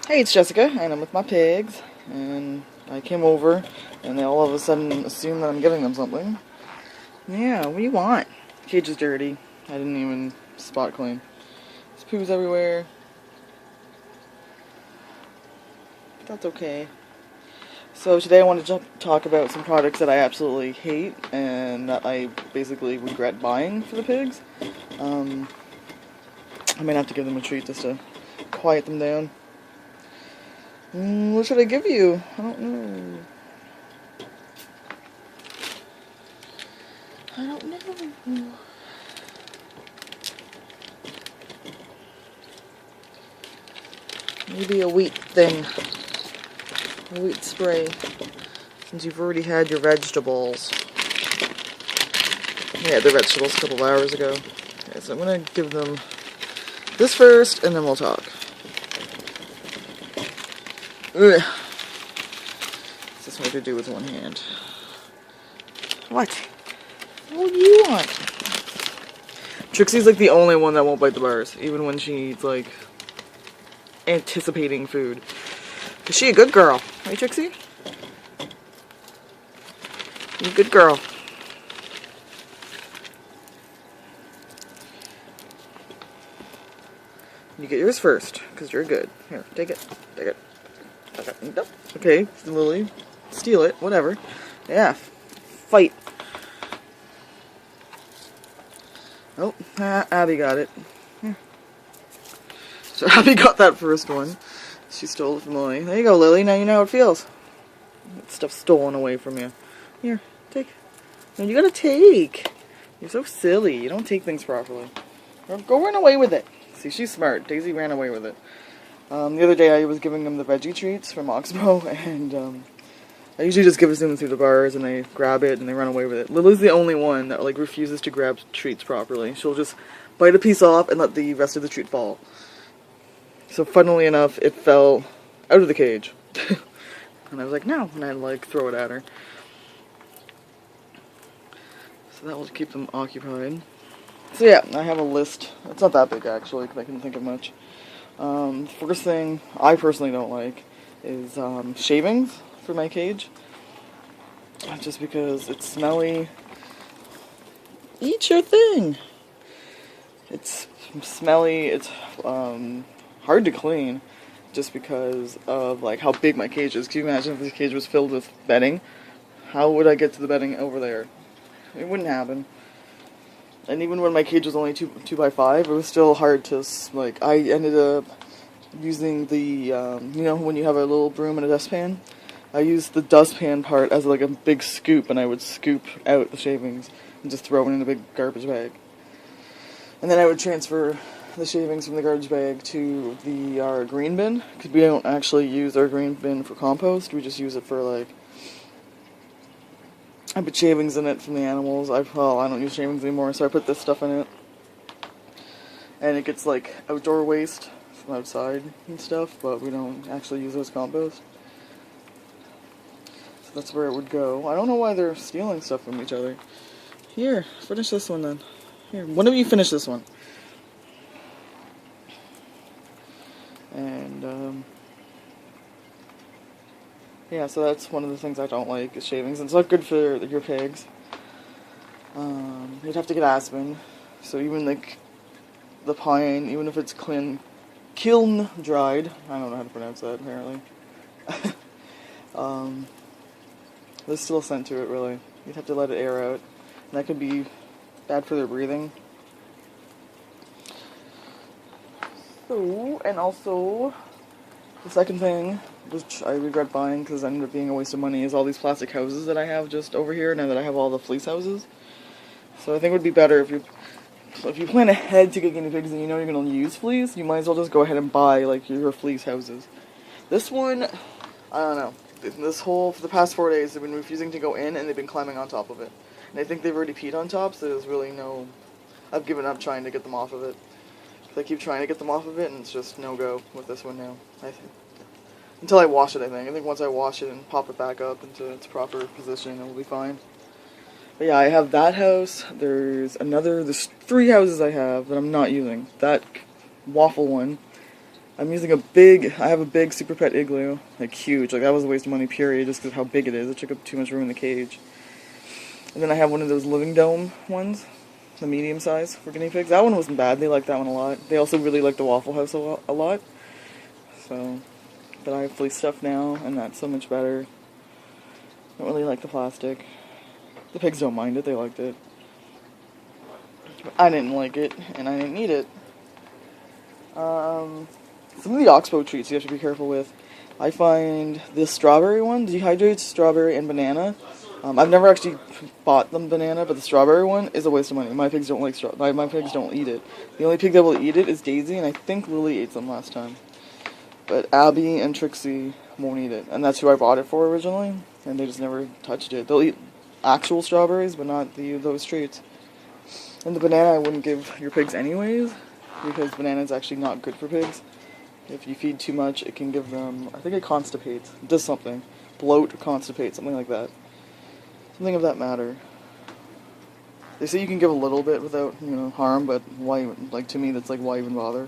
Hey, it's Jessica, and I'm with my pigs, and I came over, and they all of a sudden assume that I'm giving them something. Yeah, what do you want? Cage is dirty. I didn't even spot clean. There's poos everywhere. But that's okay. So today I wanted to talk about some products that I absolutely hate, and that I basically regret buying for the pigs. I might have to give them a treat just to quiet them down. What should I give you? I don't know. I don't know. Maybe a wheat thing. A wheat spray. Since you've already had your vegetables. I had the vegetables a couple of hours ago. Okay, so I'm going to give them this first, and then we'll talk. Ugh. It's just hard to do with one hand. What? What do you want? Trixie's like the only one that won't bite the bars, even when she's like anticipating food. Is she a good girl? Right, Trixie? You a good girl. You get yours first, because you're good. Here, take it. Take it. Okay, Lily. Steal it. Whatever. Yeah. Fight. Oh, Abby got it. Here. So Abby got that first one. She stole it from Lily. There you go, Lily. Now you know how it feels. That stuff's stolen away from you. Here, take. No, you gotta take. You're so silly. You don't take things properly. Go run away with it. See, she's smart. Daisy ran away with it. The other day I was giving them the veggie treats from Oxbow, and I usually just give it to them through the bars, and they grab it and they run away with it. Lily's the only one that like refuses to grab treats properly. She'll just bite a piece off and let the rest of the treat fall. So funnily enough, it fell out of the cage. And I was like, no, and I'd like throw it at her. So that will keep them occupied. So yeah, I have a list. It's not that big actually, because I couldn't think of much. First thing I personally don't like is shavings for my cage. Just because it's smelly. Eat your thing! It's smelly, it's hard to clean, just because of like how big my cage is. Can you imagine if this cage was filled with bedding? How would I get to the bedding over there? It wouldn't happen. And even when my cage was only 2x5, it was still hard to, like, I ended up using the, you know, when you have a little broom and a dustpan? I used the dustpan part as like a big scoop, and I would scoop out the shavings and just throw it in a big garbage bag. And then I would transfer the shavings from the garbage bag to our green bin, because we don't actually use our green bin for compost, we just use it for, like, I put shavings in it from the animals. I don't use shavings anymore, so I put this stuff in it. And it gets like outdoor waste from outside and stuff, but we don't actually use it as compost. So that's where it would go. I don't know why they're stealing stuff from each other. Here, finish this one then. Here, one of you finish this one. And, yeah, so that's one of the things I don't like, is shavings. It's not good for your pigs. You'd have to get aspen. So even like the pine, even if it's kiln dried, I don't know how to pronounce that apparently. There's still a scent to it really. You'd have to let it air out. And that could be bad for their breathing. So, and also, the second thing, which I regret buying because it ended up being a waste of money, is all these plastic houses that I have just over here now that I have all the fleece houses. So I think it would be better if you plan ahead to get guinea pigs and you know you're going to use fleece, you might as well just go ahead and buy like your fleece houses. This one, I don't know. For the past 4 days, they've been refusing to go in and they've been climbing on top of it. And I think they've already peed on top, so there's really no, I've given up trying to get them off of it. I keep trying to get them off of it, and it's just no-go with this one now. Until I wash it, I think. I think once I wash it and pop it back up into its proper position, it will be fine. But yeah, I have that house. There's 3 houses I have that I'm not using. That waffle one, I'm using I have a big Super Pet Igloo, like huge, like that was a waste of money period just because of how big it is. It took up too much room in the cage. And then I have one of those living dome ones, the medium size for guinea pigs. That one wasn't bad, they liked that one a lot. They also really liked the Waffle House a lot. So, but I have fleece stuff now, and that's so much better. I don't really like the plastic. The pigs don't mind it, they liked it. I didn't like it, and I didn't need it. Some of the Oxbow treats you have to be careful with. I find the strawberry one, dehydrates strawberry and banana. I've never actually bought them banana, but the strawberry one is a waste of money. My pigs don't like my pigs don't eat it. The only pig that will eat it is Daisy, and I think Lily ate some last time. But Abby and Trixie won't eat it, and that's who I bought it for originally, and they just never touched it. They'll eat actual strawberries, but not those treats. And the banana I wouldn't give your pigs anyways, because banana is actually not good for pigs. If you feed too much, it can give them, I think it constipates. It does something. Bloat or constipate, something like that. Something of that matter. They say you can give a little bit without, harm, but why, like, to me, that's like, why even bother?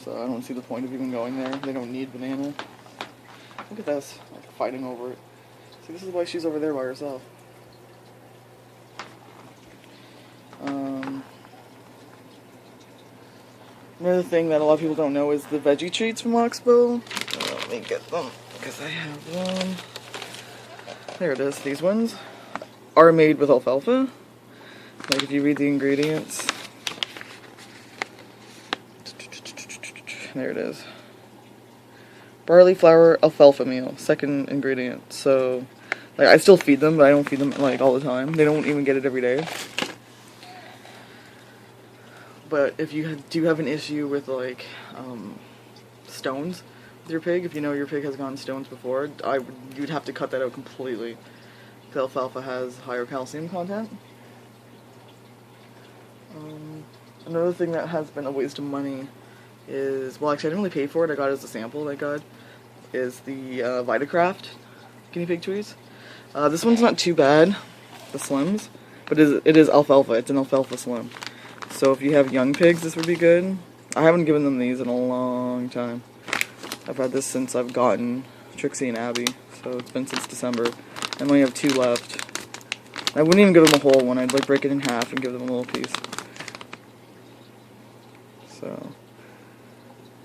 So I don't see the point of even going there. They don't need banana. Look at this, like, fighting over it. See, this is why she's over there by herself. Another thing that a lot of people don't know is the veggie treats from Oxbow. Let me get them, because I have one. There it is. These ones are made with alfalfa. Like, if you read the ingredients. There it is. Barley flour alfalfa meal, second ingredient. So, like, I still feed them, but I don't feed them, like, all the time. They don't even get it every day. But if you do have an issue with, like, stones with your pig, if you know your pig has gone stones before, you'd have to cut that out completely. Because alfalfa has higher calcium content. Another thing that has been a waste of money is, well, actually I didn't really pay for it, I got it as a sample, thank God, is the Vitacraft guinea pig treats. This one's not too bad, the Slims, but it is alfalfa, it's an alfalfa Slim. So if you have young pigs, this would be good. I haven't given them these in a long time. I've had this since I've gotten Trixie and Abby, so it's been since December. I only have 2 left. I wouldn't even give them a whole one, I'd like break it in half and give them a little piece. So,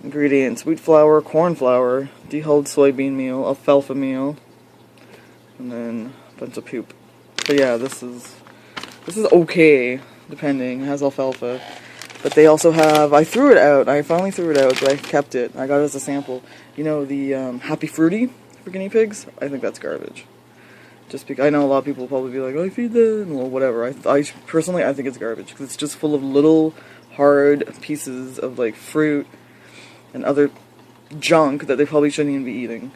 ingredients: wheat flour, corn flour, dehulled soybean meal, alfalfa meal, and then a bunch of poop. But yeah, this is okay. Depending, it has alfalfa. But they also have, I threw it out, I finally threw it out, but I kept it. I got it as a sample. You know, the Happy Fruity for guinea pigs? I think that's garbage. Just because, I know a lot of people will probably be like, oh, I feed them, well, whatever. I personally, I think it's garbage, because it's just full of little, hard pieces of, like, fruit and other junk that they probably shouldn't even be eating.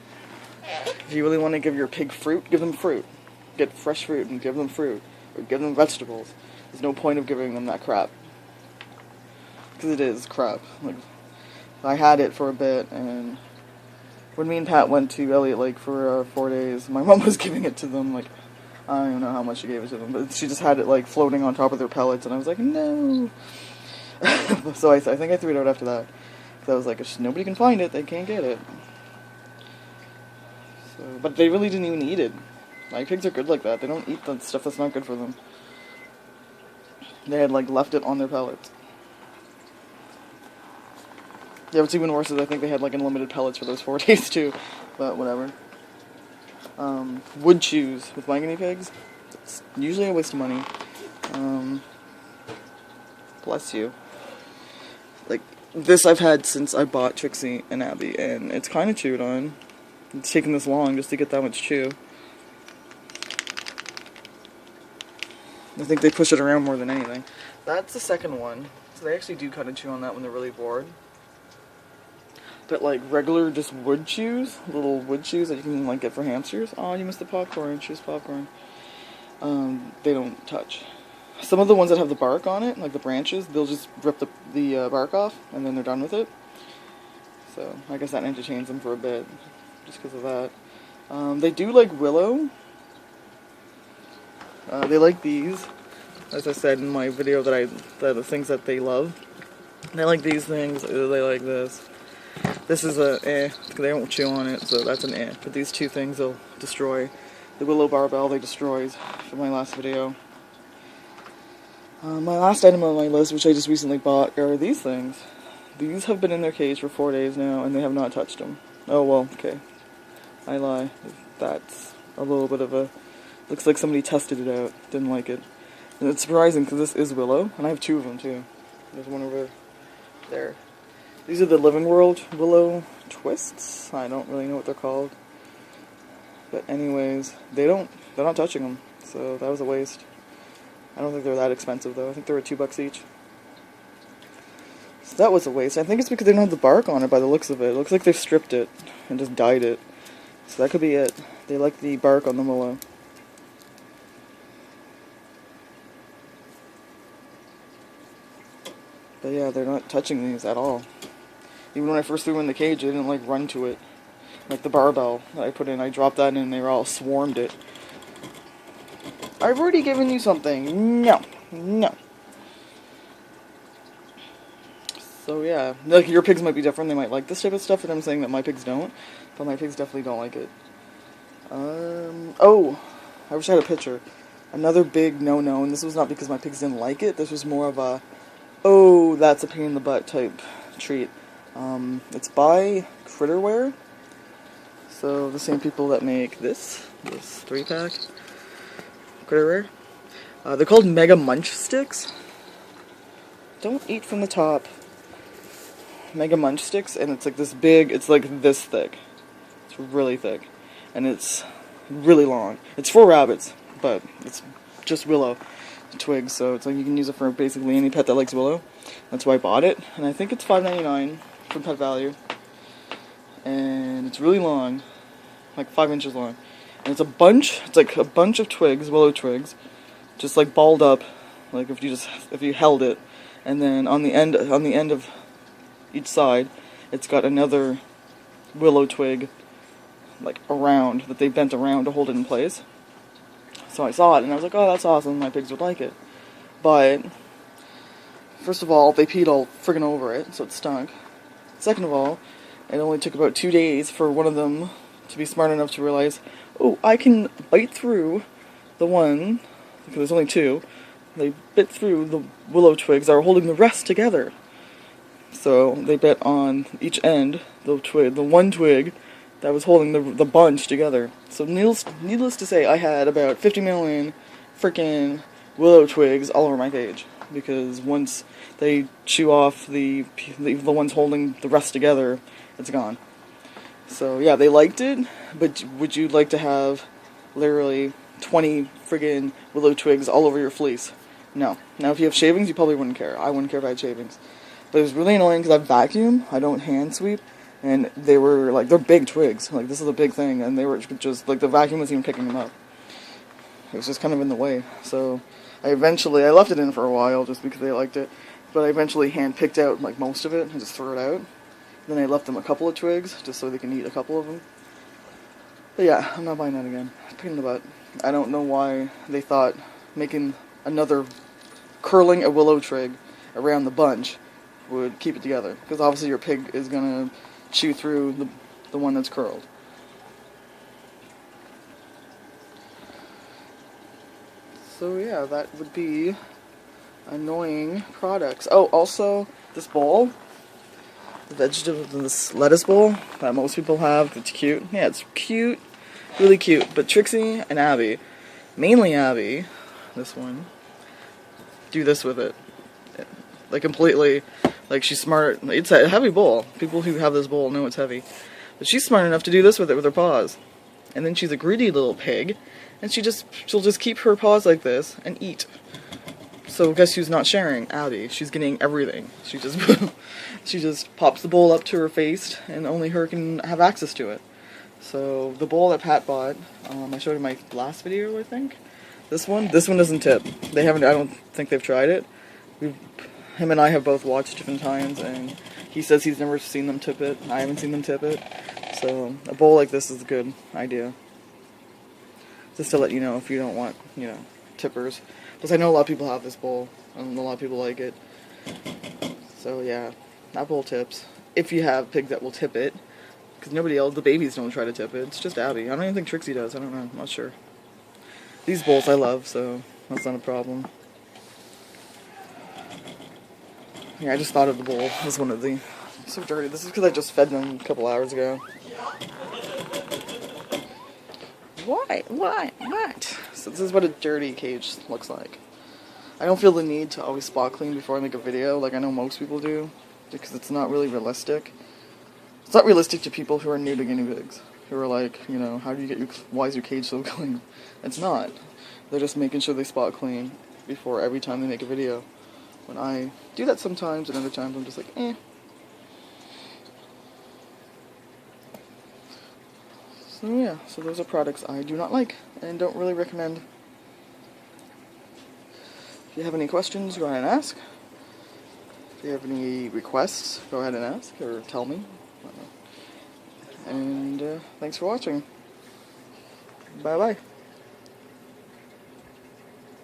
If you really want to give your pig fruit, give them fruit. Get fresh fruit and give them fruit. Or give them vegetables. There's no point of giving them that crap. Because it is crap. Like, I had it for a bit, and when me and Pat went to Elliott Lake for 4 days, my mom was giving it to them, like, I don't even know how much she gave it to them, but she just had it, like, floating on top of their pellets, and I was like, no. So I think I threw it out after that. Because I was like, if nobody can find it, they can't get it. So, but they really didn't even eat it. My pigs are good like that. They don't eat the stuff that's not good for them. They had, like, left it on their pellets. Yeah, what's even worse is I think they had, like, unlimited pellets for those 4 days, too. But whatever. Wood chews with my guinea pigs. It's usually a waste of money. Bless you. Like, this I've had since I bought Trixie and Abby, and it's kind of chewed on. It's taken this long just to get that much chew. I think they push it around more than anything. That's the second one. So they actually do kind of chew on that when they're really bored. But like regular just wood chews, little wood chews that you can like get for hamsters. Oh, you missed the popcorn. Choose popcorn. They don't touch. Some of the ones that have the bark on it, like the branches, they'll just rip the bark off and then they're done with it. So I guess that entertains them for a bit, just because of that. They do like willow. They like these, as I said in my video, that the things that they love. They like these things, they like this. This is a eh, they won't chew on it, so that's an eh. But these two things they'll destroy. The willow barbell they destroyed from my last video. My last item on my list, which I just recently bought, are these things. These have been in their cage for 4 days now, and they have not touched them. Oh well, okay. I lie. That's a little bit of a... Looks like somebody tested it out, didn't like it. And it's surprising, because this is willow, and I have 2 of them too. There's one over there. These are the Living World willow twists. I don't really know what they're called. But anyways, they're not touching them, so that was a waste. I don't think they're that expensive though. I think they were $2 each. So that was a waste. I think it's because they don't have the bark on it by the looks of it. It looks like they've stripped it and just dyed it. So that could be it. They like the bark on the willow. But yeah, they're not touching these at all. Even when I first threw them in the cage, they didn't like run to it. Like the barbell that I put in, I dropped that in and they were all swarmed it. I've already given you something. No. No. So yeah, like your pigs might be different. They might like this type of stuff, and I'm saying that my pigs don't. But my pigs definitely don't like it. Oh, I wish I had a picture. Another big no-no, and this was not because my pigs didn't like it. This was more of a, oh, that's a pain in the butt type treat. It's by Critterware. So the same people that make this 3-pack. Critterware. They're called Mega Munch Sticks. Don't eat from the top. Mega Munch Sticks, and it's like this big, it's like this thick. It's really thick. And it's really long. It's for rabbits, but it's just willow twigs, so it's like you can use it for basically any pet that likes willow. That's why I bought it, and I think it's $5.99 from Pet Value. And it's really long, like 5 inches long. And it's like a bunch of twigs, willow twigs, just like balled up, like if you held it, and then on the end of each side, it's got another willow twig, like around, that they bent around to hold it in place. So I saw it and I was like, oh, that's awesome, my pigs would like it. But first of all, they peed all friggin' over it, so it stunk. Second of all, it only took about 2 days for one of them to be smart enough to realize, oh, I can bite through the one, because there's only 2, they bit through the willow twigs that are holding the rest together. So they bit on each end, the one twig that was holding the bunch together. So needless to say, I had about 50 million freaking willow twigs all over my cage. Because once they chew off the ones holding the rest together, it's gone. So yeah, they liked it, but would you like to have literally 20 friggin' willow twigs all over your fleece? No. Now if you have shavings, you probably wouldn't care. I wouldn't care if I had shavings. But it was really annoying because I vacuum, I don't hand sweep, and they were like, they're big twigs. Like this is a big thing, and they were just like the vacuum wasn't even picking them up. It was just kind of in the way. So I left it in for a while just because they liked it, but I eventually hand picked out like most of it and just threw it out. Then I left them a couple of twigs just so they can eat a couple of them. But yeah, I'm not buying that again. Pain in the butt. I don't know why they thought making curling a willow twig around the bunch would keep it together, because obviously your pig is gonna chew through the one that's curled. So yeah, that would be annoying products. Oh, also this bowl, this lettuce bowl that most people have. It's cute. Yeah, it's cute, really cute. But Trixie and Abby, mainly Abby, this one, do this with it, like completely. Like she's smart. It's a heavy bowl. People who have this bowl know it's heavy, but she's smart enough to do this with it with her paws. And then she's a greedy little pig, and she'll just keep her paws like this and eat. So guess who's not sharing? Abby. She's getting everything. She just pops the bowl up to her face, and only her can have access to it. So the bowl that Pat bought, I showed in my last video, I think. This one doesn't tip. They haven't. I don't think they've tried it. Him and I have both watched different times, and he says he's never seen them tip it. I haven't seen them tip it. So a bowl like this is a good idea. Just to let you know if you don't want, tippers. Because I know a lot of people have this bowl, and a lot of people like it. So yeah, that bowl tips. If you have pigs that will tip it, because nobody else, the babies don't try to tip it. It's just Abby. I don't even think Trixie does. I don't know. I'm not sure. These bowls I love, so that's not a problem. Yeah, I just thought of the bowl as one of the... So dirty. This is because I just fed them a couple hours ago. Why? What? So this is what a dirty cage looks like. I don't feel the need to always spot clean before I make a video, like I know most people do, because it's not really realistic. It's not realistic to people who are new to guinea pigs, who are like, you know, how do you get your, why is your cage so clean? It's not. They're just making sure they spot clean before every time they make a video. When I do that sometimes, and other times I'm just like, eh. So yeah, so those are products I do not like, and don't really recommend. If you have any questions, go ahead and ask. If you have any requests, go ahead and ask, or tell me. And thanks for watching. Bye-bye.